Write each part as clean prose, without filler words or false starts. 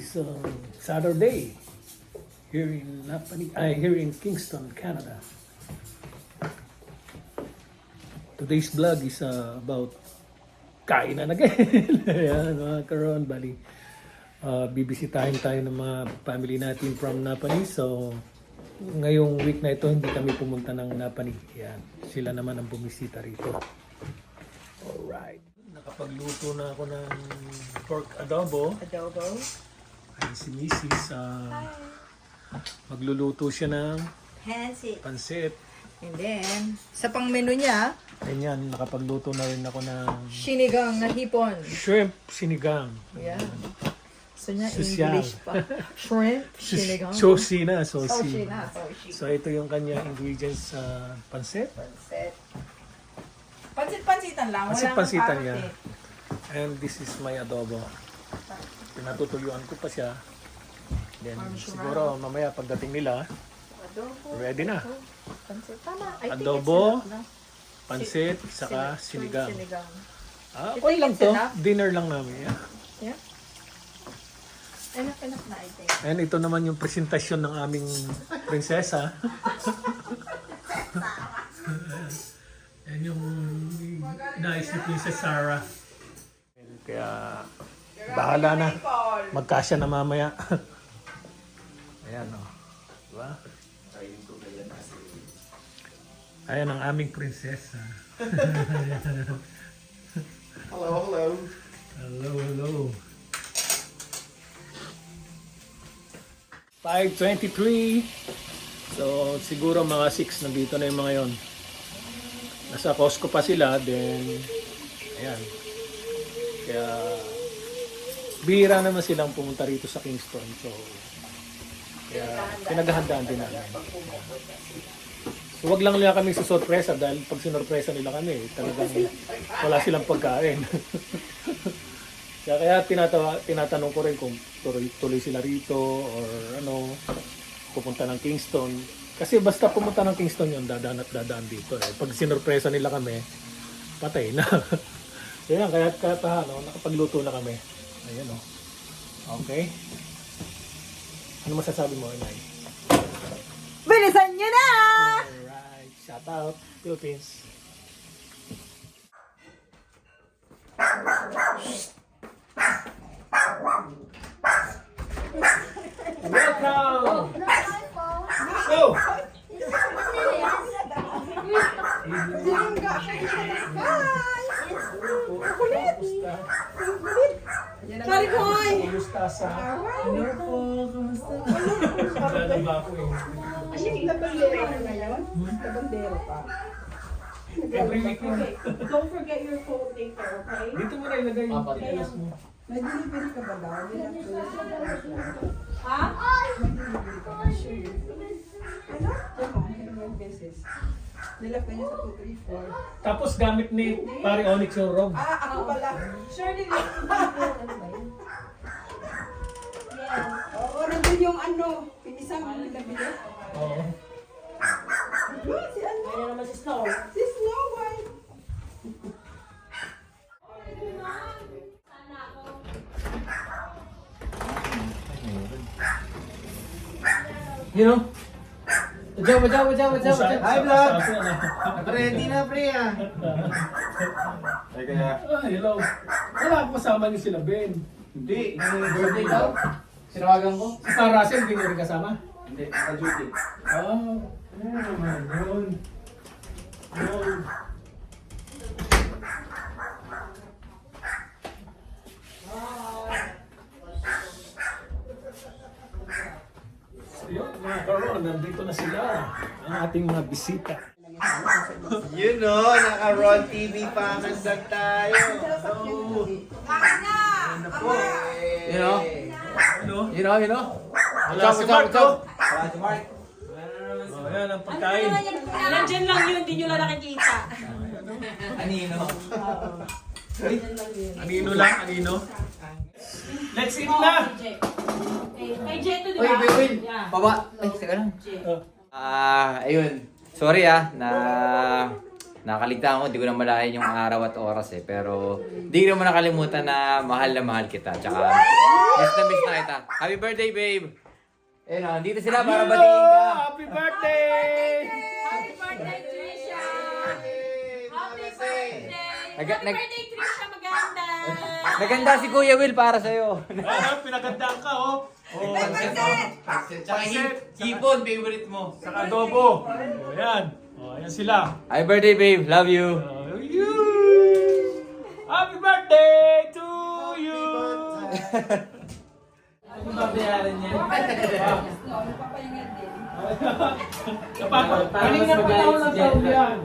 is Saturday here in here in Kingston, Canada. Today's vlog is about kainan again. Ayan, mga karon, bali. Bibisitahin tayo ng mga family natin from Napani. So, ngayong week na ito, hindi kami pumunta ng Napani. Ayan, sila naman ang bumisita rito. Alright. Nakapagluto na ako ng pork adobo. Ay, si Mrs. Magluluto siya ng pansit. And then, sa pang menu niya, Ganyan, nakapagluto na rin ako ng sinigang na hipon. shrimp sinigang. Yan. So niya, Sosyal. English pa. Shrimp, sinigang. Sosi na, Soshi sosi. na, soshi. So ito yung kanya ingredients sa pansit. Pansit. Pansit-pansitan lang. Pansit-pansitan walang niya. karate. And this is my adobo. Pinatutuyuan ko pa siya. Then siguro mamaya pagdating nila, Adobo. ready na. Pansit. Tama. I think Adobo, it's enough na. pansit, saka Shrimp sinigang. sinigang. Ah, I okay think lang it's to. enough. Dinner lang namin. Yeah. Yeah. Enough na, I think. And ito naman yung presentasyon ng aming prinsesa. Yan yung nais ni Princess Sarah. Kaya bahala na. Magkasya na mamaya. Ayan o. Diba? Ayan ang aming prinsesa. Hello. Hello. 5:23. So, siguro mga 6 nandito na yung mga yon. Nasa Costco pa sila, then, ayan. Kaya, bihira naman silang pumunta rito sa Kingston. So, kaya, pinaghahandaan din namin. So, wag lang nila kami susorpresa dahil pag sinorpresa nila kami, talagang wala silang pagkain. Kaya tinatanong ko rin kung tuloy sila rito or ano, pupunta ng Kingston. Kasi basta pumunta ng Kingston yun, dadaan at dadaan dito. Pag sinorpresa nila kami, patay na. Kaya nakapagluto na kami. Ayan o. Okay. Ano masasabi mo, Inay? Bilisan niyo na! Alright. Shout out, Philippines. Welcome! Go! Sorry, boy! Kumusta sa... Hello po, kumusta? Ano ba ako eh? Labandero na ngayon? Labandero pa. Every week yun. Don't forget your phone later, okay? Dito mo na ilagay yung tiyalas mo. May delivery ka ba daw? Ha? Ano? Ano? Beses. Nilap ka niya sa 234. Tapos gamit ni Pare Onyx yung robe. Ako pala. Shirley, oo, nandun yung ano, pinisang mo nagkabili. Oo. Si ano? Kaya naman si Snow. Si Snow White. You know? What's up? Hi, vlog! Pre, Ready na, pre, ah. Ay, kaya. Hello. Wala ako kasama ni sila Ben. Hindi, birthday daw. Sinawagan ko? Si Sarah Russell, hindi niyo rin kasama? Hindi, naka-duty. Oh, ano naman yun? Yun. Yun, mga karon, nandito na sila. Ang ating mga bisita. You know, naka-Ron TV pa ang hashtag tayo. Ano po? You know? Ano? You know? Wala si Mark, oh. Wala si Mark. Oh, yan ang pagkain. Nandyan lang yun, hindi nyo lang nakikita. Anino? Anino lang, anino. Let's eat na! Kay Jeto, di Uy, ba? Will. Yeah. Baba. Ay, teka lang. Oh. Ayun. Sorry na Nakaligtaan ko, di ko na malayan yung araw at oras eh. Pero di ko naman nakalimutan na mahal kita. Tsaka miss na kita. Happy birthday, babe! Eh no, dito sila para batiin ka. Happy birthday! Happy birthday, Trisha! Happy birthday! Nag- nag- birthday, Trisha! Maganda! Naganda si Kuya Will para sa'yo. Pinagandaan ka, oh. Oh, Tsaka hipon, favorite mo. saka adobo. Oh, yan. Oh, yan sila. Happy birthday, babe. Love you. Oh, you. Happy birthday to you. Ano babayaran niya? Kanina pa taon na taon yan.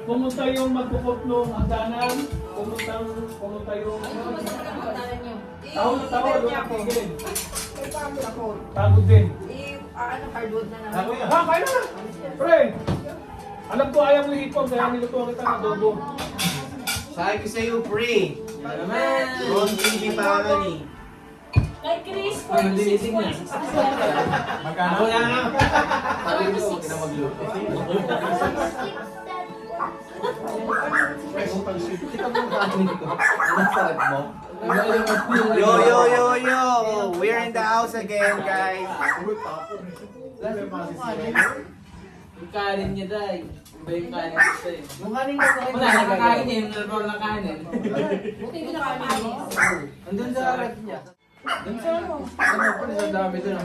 Pumunta yung magkukot nung hagdanan. Pumunta yung... Taon na taon, doon ako din. Pagod din. Hardwood na naman. Ha, kaya na! Pre! Alam ko ayaw mo hipon, kaya niluto kita ng adobo. Sabi ko sa'yo, pre. Ron TV Family. Kay Chris, 46.67. Magkano? Sabi ko, huwag na magluto. Anong sarap mo? Yo. We're in the house again, guys. Yung kanin niya, Day. Iba yung kanin niya, eh. Yung kanin na sa'yo. Wala, nakakain niya yung roll na kanin. Buti hindi nakakain. Andun sa rep niya. Doon sa ano? Ano pa, sa dami doon.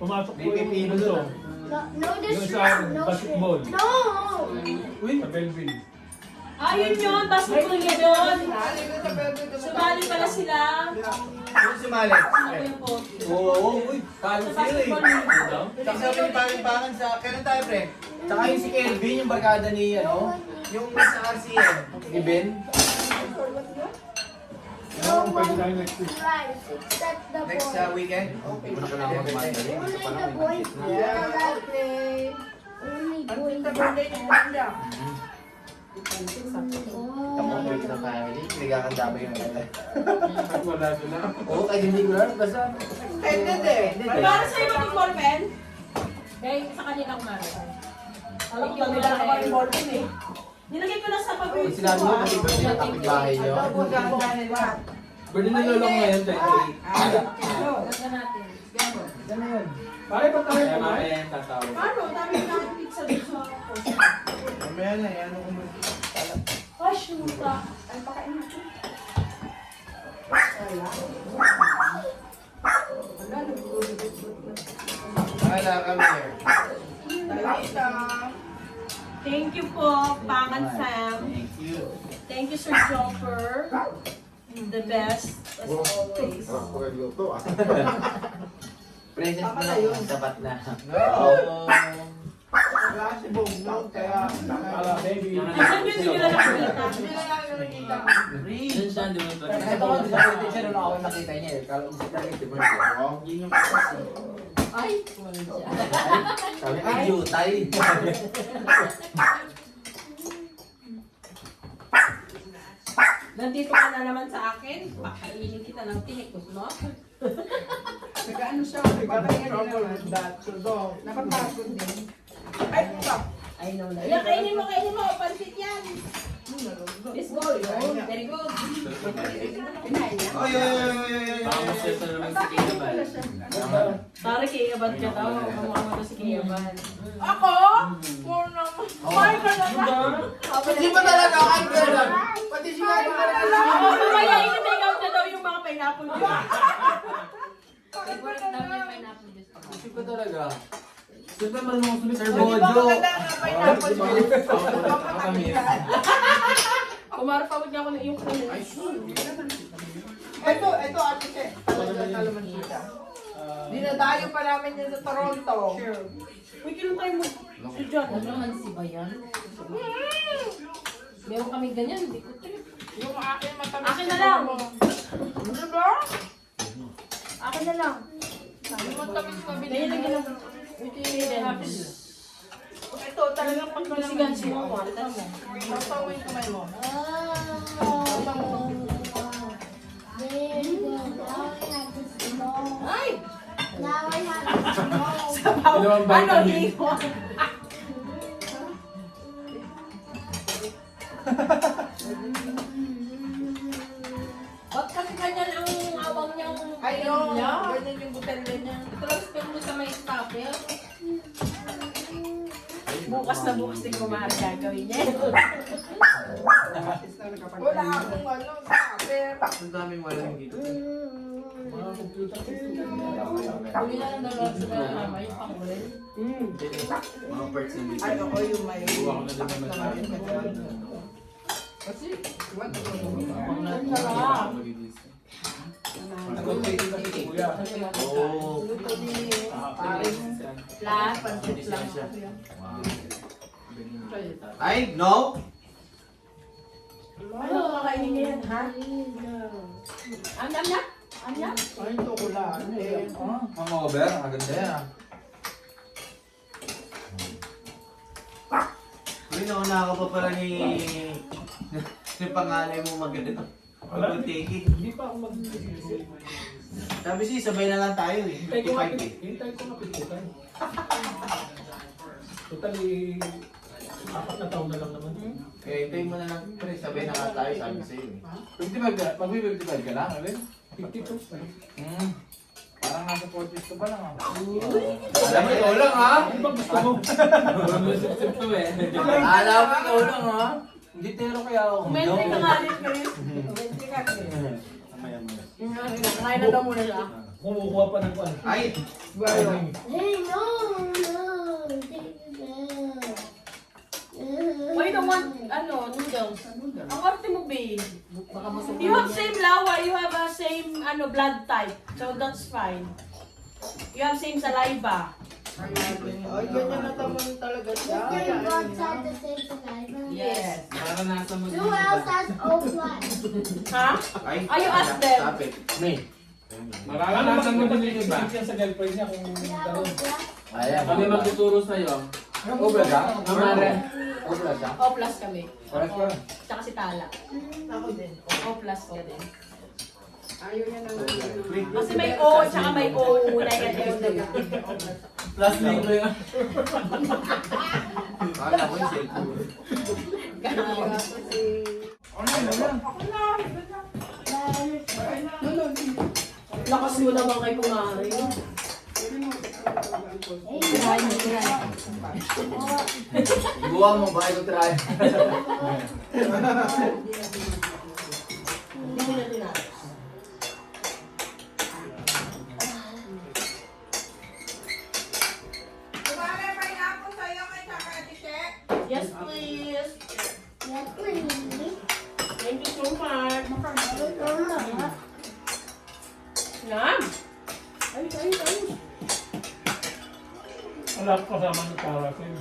Pumasok po Baby yung Pino bunso. doon. No Yung sa disrespect, no basketball. shit. No! Sa Belleville. Ayun yun, basketball niya doon. Sumali pala sila. Yung sumali. Ako yung post. Oo, uy. Sa Kalo sila eh. basketball niya. Tsaka sabi ni Pangan sa... Kailan tayo, pre? Tsaka yung si Kelvin, yung barkada ni, ano, Yung sa RCM. ni Ben. Ano kung pwede tayo next week? Right, except the Next boys. weekend. Only the boys that play. Only boys that play. Tamo mo sa family. Nagkakanda ba yung ano? Wala sila. Oo, kahit hindi ko lang. Basta. Para sa'yo ba yung ballpen? Kaya sa kanila kumari. Alam ko, nila ako yung ballpen eh. Nilagay ko lang sa pag-ibig Sinabi mo, kasi birthday na tapit bahay niyo. Birthday na lolo ngayon, 28. Ganda natin. Pare pa tayo Kaya kumain? mamaya tatawag. Ano? Dami na akong pizza dito sa post. Mamaya na, ano ko mo. Ay, shoota. Ay, pakain natin. Wala kami here. Thank you po, Pangan Sam. Thank you. Thank you, Sir Joffer. The best, as always. Present mo lang, sapat na. No. Wala si Bognog, kaya... Wala, baby. Saan yun nila nakikita? Yun siya, di ba? Ito ko, sa birthday siya, nung ako nakita niya eh. Kala ko si Tari, di birthday. Yun yung kasi. Ay, Sabi, ay, jutay. nandito ka na naman sa akin. Pakainin kita ng tinikus, no? Nag-ano siya, nagpapahinga din naman. Nakapagod din. Ay, puta. I know na. Yan, kainin mo. Pansit yan. Let's go. Very good. Oy. Baka mas gusto naman si Kina ba? Pare, Kiyaban ka daw. Kamukha mo to si Kiyaban. Ako? Puro naman. Kumain ka na lang. Hindi ba talaga kain ka lang? Pati si Kaya ka lang. Oo, mamaya i-take out na daw yung mga pineapple ko. Isip ko talaga. Siyempre marunong sulit. Sir Di ba Bojo. maganda nga pineapple juice? Kami. Kumarapawag niya ako ng yung kanin. Ito, ate Che. Talaga talaman siya. Dinadayo pa namin yan sa Toronto. Uy, kailan tayo mo? Si John. Ano naman si Bayan? Meron kami ganyan, hindi ko trip. Yung akin matamis. Akin na lang. Ano ba? Akin na lang. Yung matamis na Kaya binili lagyan mo. ng... Ito, Ito, talagang pag si Gansi mo, walita mo. Papaw yung kamay mo. Very good. Now I have to smoke. Ay! Now I have to smoke. Dalawang Ano, vitamin. hiwa? Ganyan yung butelya niya. Tapos pero mo sa may stopper. Bukas na bukas din kumahal gagawin niya. Wala akong ano, stopper. Ang daming walang dito. Huli na lang daw sa mama yung pangulit. Mga parts ng dito. Ay, ako yung may... Buwa ko na din naman tayo. Kasi, what? Sarap. Oh. Luto ni paring Lahat. pansit lang. Ay, no! Ano kakainin niya yan, ha? Anyam na? Anyam? Ay, chocolate. Hangover, maganda yan ah. Uy, nauna ka pa pala ni pangalan mo maganda. Mag-take. Hindi pa ako mag Sabi siya, sabay na lang tayo eh. Hintay ko nga 55 eh. hintay ko nga 55. Totally, 4 na taon na lang naman. Eh, hintayin mo na lang. Pre, sabay na nga tayo, sabi sa'yo eh. 55 ka, mag-55 ka lang, alin? 52. Parang nasa 40s ka pa lang ah. Alam mo, ikaw lang ha? Ano ba gusto mo? Alam mo, ikaw lang ha? Hindi tero kaya ako. Kumente ka nga rin, Chris. Kumente ka, Chris. Kakain na daw muna siya. Kumukuha pa ng kwan. Ay! Hey, no, no. Take it down. Why don't want, noodles? Ang arte mo, babe. You have same lawa, you have a same, blood type. So that's fine. You have same saliva. Ay, ganyan na naman talaga siya. They both had the same saliva. Yes. Para nasa mo. Who else has O1? Ha? Ay, you ask them. Stop it. Mararanasan mo din yung yan sa girlfriend niya kung Yeah, gano'n. O1. Ayan, kami magtuturo sa'yo. Obra ka? Mamare. Obra ka? O plus kami. Paras ka. Tsaka si Tala. Ako din. O plus ka din. Ayaw niya naman. Kasi may O, tsaka may O negative na. Plus libre yan. Kala ko yung cellphone. Lakas mo naman kay kumari. Buwang mo ba ito try? Hindi mo na tinapos. Kumare, pineapple sa'yo kay Saka Ate Che. Yes, please. Yeah, please. Thank you so much. Yan. Ay. Wala ko kasama ng paraffin.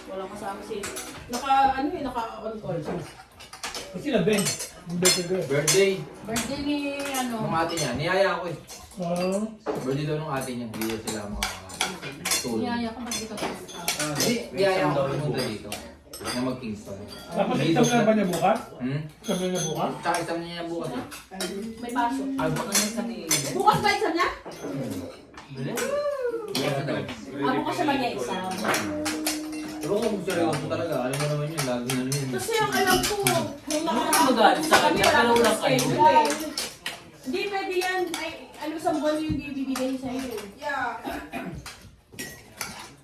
Wala kasama si... Naka-on call. Kasi na Ben. Hindi ko Ben. Birthday. Birthday ni, Nung ate niya, niyaya ako eh. Ah, Birthday daw nung ate niya, hindi daw sila mga tulong. Niyaya ka ba dito? Hindi, niyaya ako pumunta dito. Na mag-Kingston. tapos isang na ba niya bukas? Hmm? Isang na niya bukas? Tsaka isang niya bukas eh. May pasok. Ay, baka na isang ni... Bukas ba exam niya? Bili? Bukas daw. Bukas siya mag-exam. Pero kung seryoso talaga, alam mo naman yun, lagi na yun. Kasi ang alam ko, yung magalit sa kanya, pero wala kayo. Hindi pwede yan. Ay, sa buwan yung bibigay sa'yo. Yeah.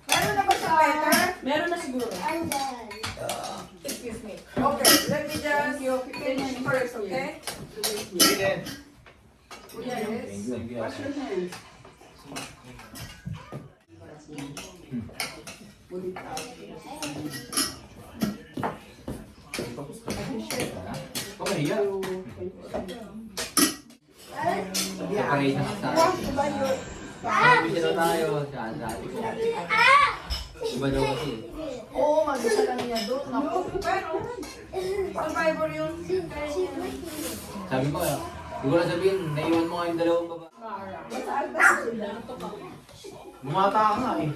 Meron na ba siya letter? Meron na siguro. I'm done. Excuse me. Okay, let me just finish first, okay? Yes. Wash your hands. Okay, yeah. Separate na sa Wash ba yun? Bisa na tayo sa dati ko. Iba daw kasi. Oo, mag-isa lang niya doon. Naku, pero survivor yun. Sabi ko, hindi ko na sabihin, naiwan mo nga yung dalawang baba. Bumata ka nga eh.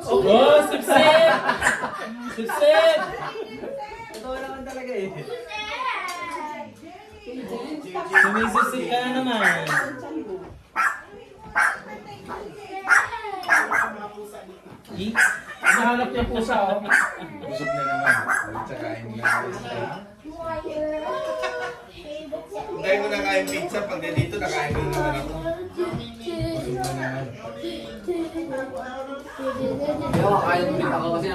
Oh, sipsip! Sipsip! Totoo naman talaga eh. Sumisisip ka na naman. Nahanap niya pusa, oh. Busog na naman. Tsaka hindi na. Tayo ko na kain pizza. Pag dito, nakain ko naman ako. Hindi ako kakain ulit ako kasi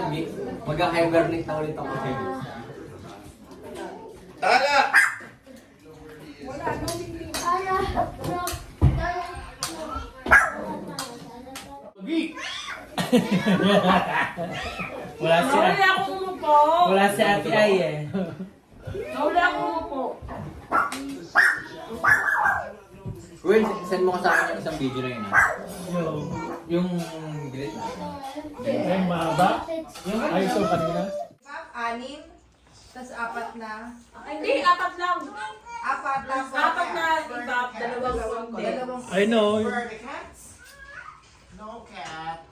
mag-hibernate na ulit ako. Tala! Wala Nawala akong umupo. Wala si Ate Ay eh. Nawala akong umupo. Well, send mo ka sa akin yung isang video na yun. Yung great. Ay, mahaba. Ay, ito kanina. Anim, tas apat na. Hindi, apat lang. Apat lang. Apat na iba, dalawang konti. I know. No cat.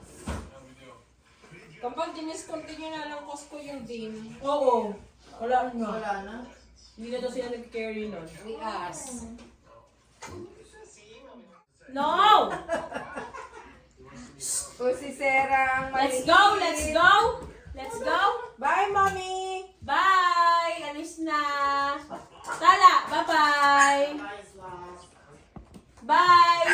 Kapag diniscontinue na lang Costco yung din. Oo. Wala na. Wala na. Hindi na daw sila nag-carry nun. We ask. No! O si Sarah ang Let's go! Let's go! Let's go! Bye, Mommy! Bye! Alis na! Tala! Bye-bye! Bye!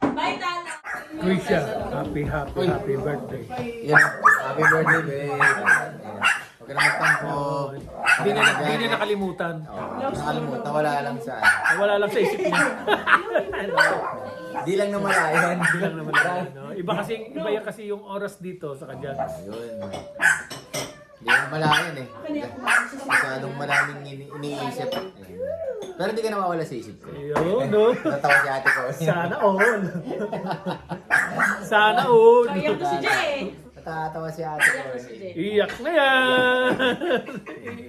Bye, Tala! Krisha, happy birthday. Yeah, happy birthday, babe. Huwag ka na magtampo. Hindi na nakalimutan. Nakalimutan, wala lang sa... Wala lang sa isip niya. Di lang namalayan. Hindi lang naman yan, no? Iba yan kasi yung oras dito sa kanya. Yun. Di lang namalayan eh. Masyadong maraming iniisip. Pero di ka nawawala sa isip ko. Ayun, no? Natawa si ate ko. Sana all. Sana all. Kaya to si Jay! Natatawa si ate ko. Iyak na yan.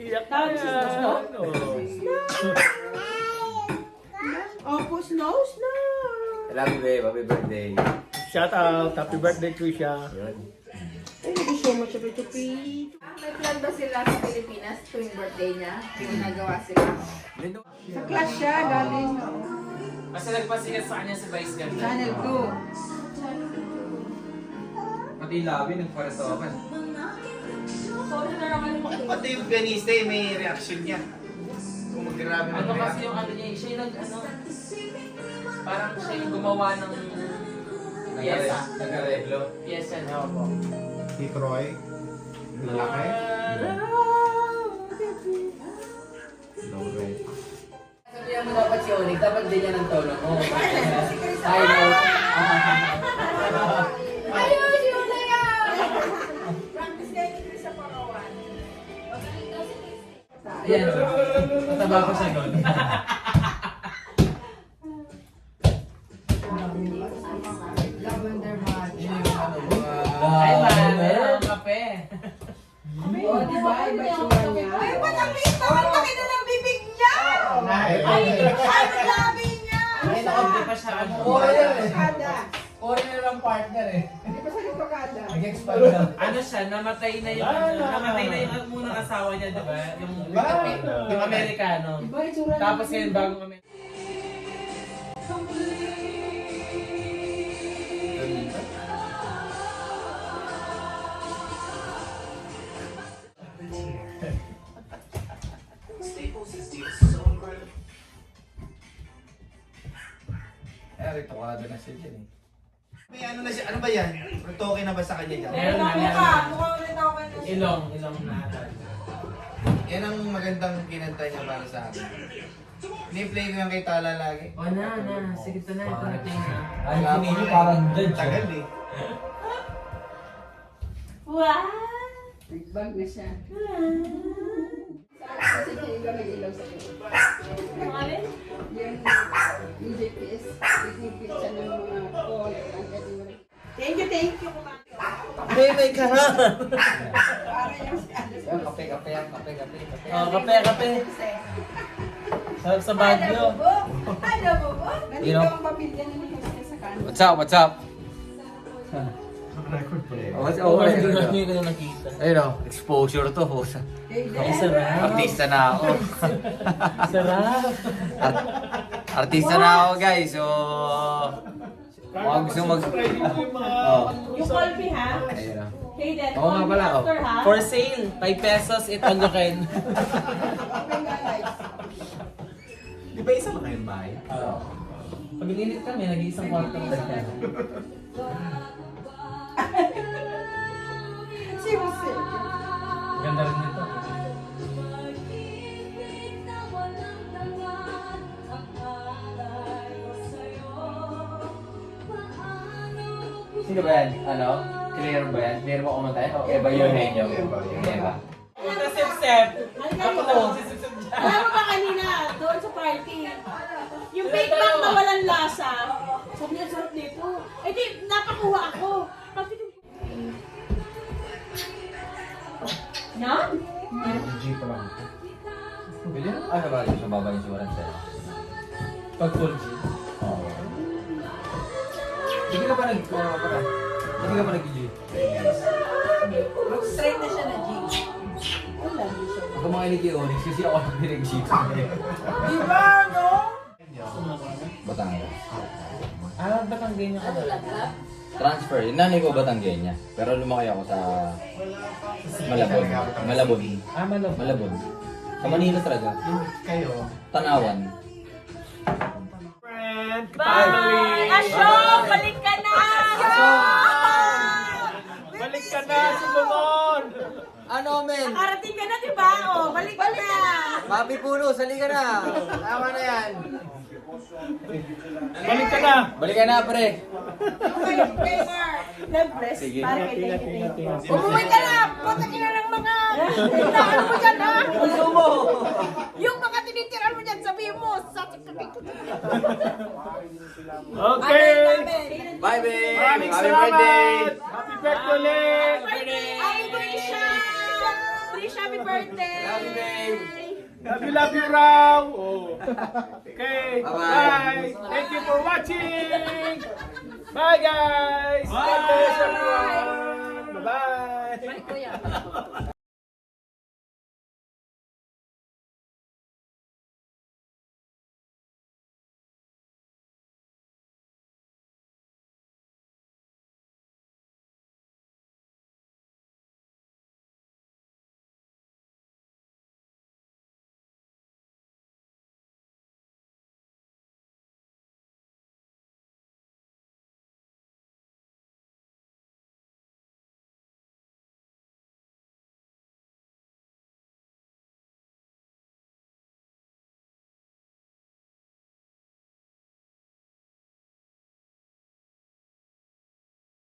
Iyak na yan. Oh. Opo, snow. I love you, babe. Happy birthday. Shout out. Happy birthday, Krisha. Yun. Thank you so much, Pete. May plan ba sila sa Pilipinas tuwing birthday niya? May nagawa sila? Sa class siya, galing. Kasi nagpasikat sa kanya si Vice Ganda. Channel 2. Pati labi, nagparasokan. Sorry na lang kayo makinig. Pati yung pianista eh, may reaction niya. Kung maggrabe Ano mag-react. kasi yung ano niya, siya yung parang siya yung gumawa ng piyesa. Nag-areglo. Piyesa niya po. Si Troy, lalaki. Sabihan mo dapat si Onik, dapat din niya ng tono mo. High note. Ayun, yun na yan! Ayan, mataba ko siya nun. Lavender matcha. Ay, man, meron ang kape. Oh, di ba? Iba tsura niya. Ay, ba't ang liit naman? Laki na ng bibig niya! Ay, ang labi niya! Ay, nakabdi pa siya. Kada. Foreigner ang partner eh. Hindi pa siya nagpakada. Nag-expand na. Ano siya, namatay na yung munang asawa niya, di ba? Yung Amerikano. Iba itsura niya. Tapos ngayon, bagong Amerikano. Eh, tokado na siya dyan eh. May ano na siya, ano ba yan? Toke na ba sa kanya dyan? Meron na, meron Mukha, na. mukhang ulit ako kayo. Ilong na. Yan ang magandang kinanta niya para sa akin. Ni-play ko yan kay Tala lagi. O na. Sige to na, ito na play na. Ay, pinili parang judge. Tagal eh. Wow! Nagbag na siya. Kasi siya yung nag-ilaw sa kanya. Ang alin? Yung GPS, nag-repeat siya ng mga call. Thank you, kumakain. May ka ha! Para yung si Alice. Kape. Oh, kape. Sarap sa Baguio. Ano mo ba? You know- Nandito ang pamilya ni Jose sa kanan. What's up? Oo, hindi ko na nakita. Ayun o, exposure to. Ay, sarap. Artista na ako. Sarap. Artista na ako guys, so... Mga gusto mag... Oh. Yung Colby ha? Ayun o. Hey, Dad, Oo nga pala, oh. after, ha? For sale, 5 pesos, it all you can. Di ba isa na kayong bahay? Oo. Pag ilinit kami, nag-iisang kwarto lang sa kanya. Seriously. Ganda rin nito. Sino ba yan? Ano? Clear ba yan? Clear mo kumanta yan? O Eva Eugenio? Eva. Punta sip-sip. Ako na lang sip-sip dyan. Alam mo ba kanina, doon sa party, yung Big Mac na walang lasa, sabi niya, sarap nito. Eh di, napakuha ako. Pati Yan? Pwede na? Ano ba yung mababa yung suwaran sa'yo? Pag full G. Oo. Hindi ka pa Hindi ka pa nag-G. Straight na siya na G. Ako mga inigi Onyx kasi ako nag-G. Diba, no? Batangas. Ah, Batanggenya ka na. Transfer. Yung nanay ko Batanggenya. Pero lumaki ako sa Malabon. Malabon. Ah, Malabon. Malabon. Sa Manila talaga. Kayo. Tanawan. Friend, Bye! Asyong! Balik ka na! Balik ka na, Solomon! Ano, men? Nakarating ka na, di ba? O, balik ka na! Papi Pulo, sali ka na. Tama na yan. Balik ka na! Balik ka na, pre. Nag-bless. Sige. Para kay thank you. Umuwi ka na! Punta ka na ng mga tindahan mo dyan, ha? Gusto mo? Yung mga tinitiran mo dyan, sabihin mo, sa Okay! Bye, babe. Maraming Happy salamat! birthday. Happy birthday ulit! Happy Grisha! Grisha, happy birthday! Love you, babe. Love you, Raw! Oh. Okay, Bye-bye. bye! Thank you for watching! Bye, guys! God bless everyone! Bye-bye!